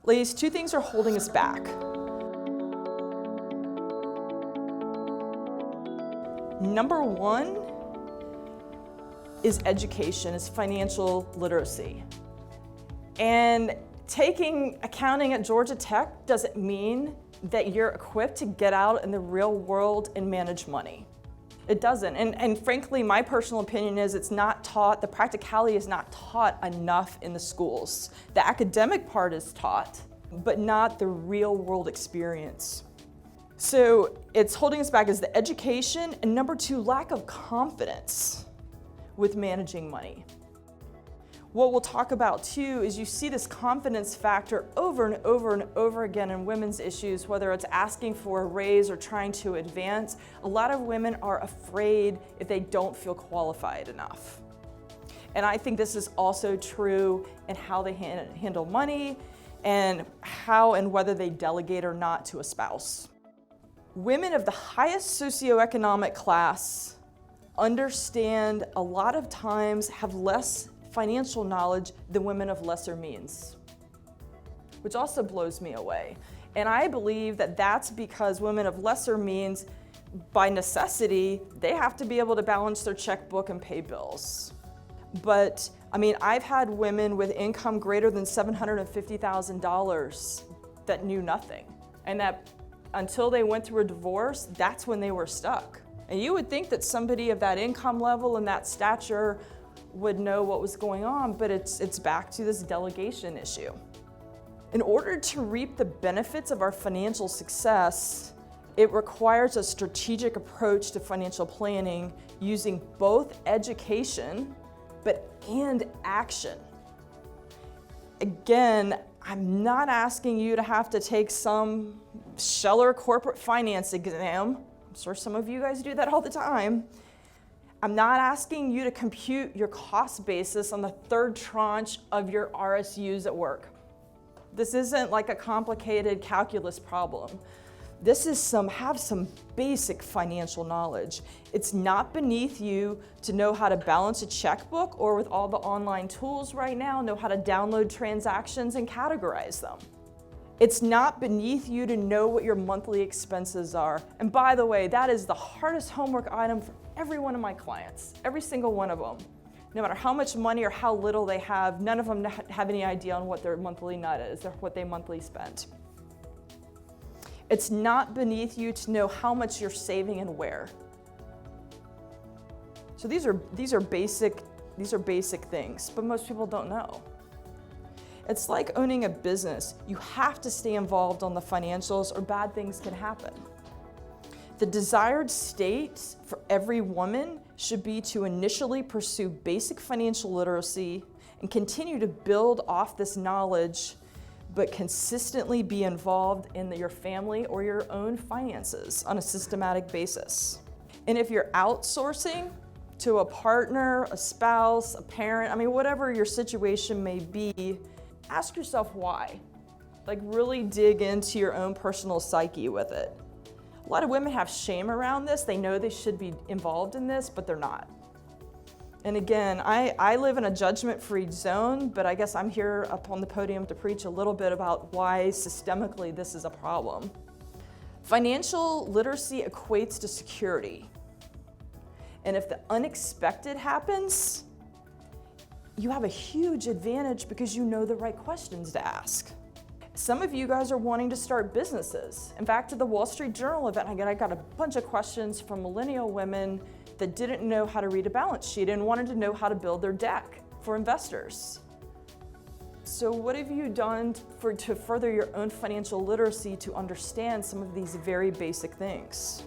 Ladies, two things are holding us back. Number one is education, is financial literacy. And taking accounting at Georgia Tech doesn't mean that you're equipped to get out in the real world and manage money. It doesn't. And frankly, my personal opinion is it's not taught, the practicality is not taught enough in the schools. The academic part is taught, but not the real world experience. So it's holding us back is the education, and number two, lack of confidence with managing money. What we'll talk about too is you see this confidence factor over and over and over again in women's issues, whether it's asking for a raise or trying to advance. A lot of women are afraid if they don't feel qualified enough. And I think this is also true in how they handle money and how and whether they delegate or not to a spouse. Women of the highest socioeconomic class understand a lot of times have less financial knowledge than women of lesser means, which also blows me away. And I believe that that's because women of lesser means, by necessity, they have to be able to balance their checkbook and pay bills. But I mean, I've had women with income greater than $750,000 that knew nothing, and that until they went through a divorce, that's when they were stuck. And you would think that somebody of that income level and that stature would know what was going on, but it's back to this delegation issue. In order to reap the benefits of our financial success, it requires a strategic approach to financial planning using both education and action. Again, I'm not asking you to have to take some Scheller corporate finance exam. I'm sure some of you guys do that all the time. I'm not asking you to compute your cost basis on the third tranche of your RSUs at work. This isn't like a complicated calculus problem. This is have some basic financial knowledge. It's not beneath you to know how to balance a checkbook, or with all the online tools right now, know how to download transactions and categorize them. It's not beneath you to know what your monthly expenses are. And by the way, that is the hardest homework item for every one of my clients, every single one of them. No matter how much money or how little they have, none of them have any idea on what their monthly nut is or what they monthly spend. It's not beneath you to know how much you're saving and where. So these are basic things, but most people don't know. It's like owning a business. You have to stay involved on the financials or bad things can happen. The desired state for every woman should be to initially pursue basic financial literacy and continue to build off this knowledge, but consistently be involved in your family or your own finances on a systematic basis. And if you're outsourcing to a partner, a spouse, a parent, I mean, whatever your situation may be, ask yourself why. Like, really dig into your own personal psyche with it. A lot of women have shame around this. They know they should be involved in this, but they're not. And again, I live in a judgment-free zone, but I guess I'm here up on the podium to preach a little bit about why systemically this is a problem. Financial literacy equates to security. And if the unexpected happens, you have a huge advantage because you know the right questions to ask. Some of you guys are wanting to start businesses. In fact, at the Wall Street Journal event, I got a bunch of questions from millennial women that didn't know how to read a balance sheet and wanted to know how to build their deck for investors. So what have you done to further your own financial literacy to understand some of these very basic things?